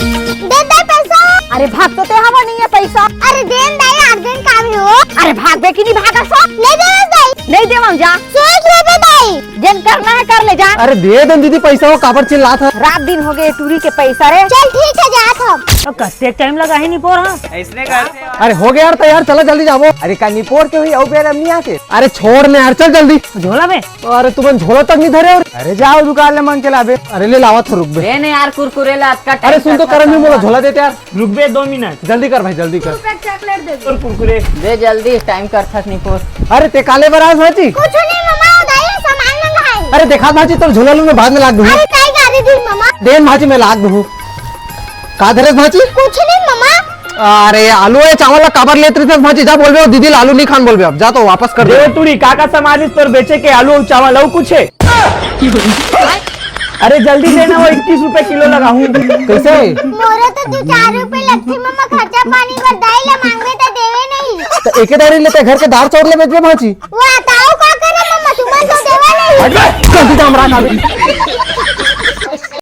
दे दे पैसा। अरे भाग तो ते हवा नहीं है पैसा। अरे देन दाई अर्जंट काम है हो। अरे भाग बे की नहीं भागा सो। ले दे दाई। नहीं दे जा। सोच ले दे दाई। जन करना है कर ले जा। अरे दे दे दीदी पैसा, वो काबर चिल्ला था। रात दिन हो गए टूरी के पैसा रे। चल ठीक है जात हम। तो कस्ते टाइम लगा है नहीं पोर। हाँ ऐसने करते। अरे हो गया यार तैयार, चलो जल्दी जाओ। अरे का निपोर के हुई औ बेर हम नहीं आते। अरे छोड़ ने यार, चल जल्दी। झोला में। अरे तुमने झोला तक नहीं धरे। और अरे जाओ दुकान ले मांग के लाबे। अरे ले लावा था, रुक बे। देने यार कुरकुरे ला का। अरे सुन तो करम बोला, झोला देते यार। रुक बे 2 मिनट। जल्दी कर भाई, जल्दी कर। चॉकलेट दे और कुरकुरे दे जल्दी, टाइम कर थक नहीं पोर। अरे ते काले बराज भाजी। कुछ नहीं मामा दाई सामान मंगाए। अरे देखा भाजी तो झोला लूं मैं बाद में लाग दूं। अरे काई गाड़ी दी मामा। देन भाजी मैं लाग दूं। का धरे भाजी? कुछ नहीं मामा। अरे आलू है चावल का काबर लेत रही भाजी, जा बोल दीदी आलू नहीं खान बोल अब जा, तो वापस कर दे। दे तुड़ी काका समाज पर बेचे के आलू और चावल और कुछ है। अरे जल्दी देना, वो 21 रुपए किलो लगाऊं। कैसे? मोरे तो 4 रुपए लगती मामा, खर्चा पानी पर दाई ला मांगे तो देवे नहीं। तो एक दारी लेते घर के दार चौर ले बेचबे भाजी। वो बताओ का करे मामा, तुम्हारे तो देवे नहीं। जल्दी जा हमरा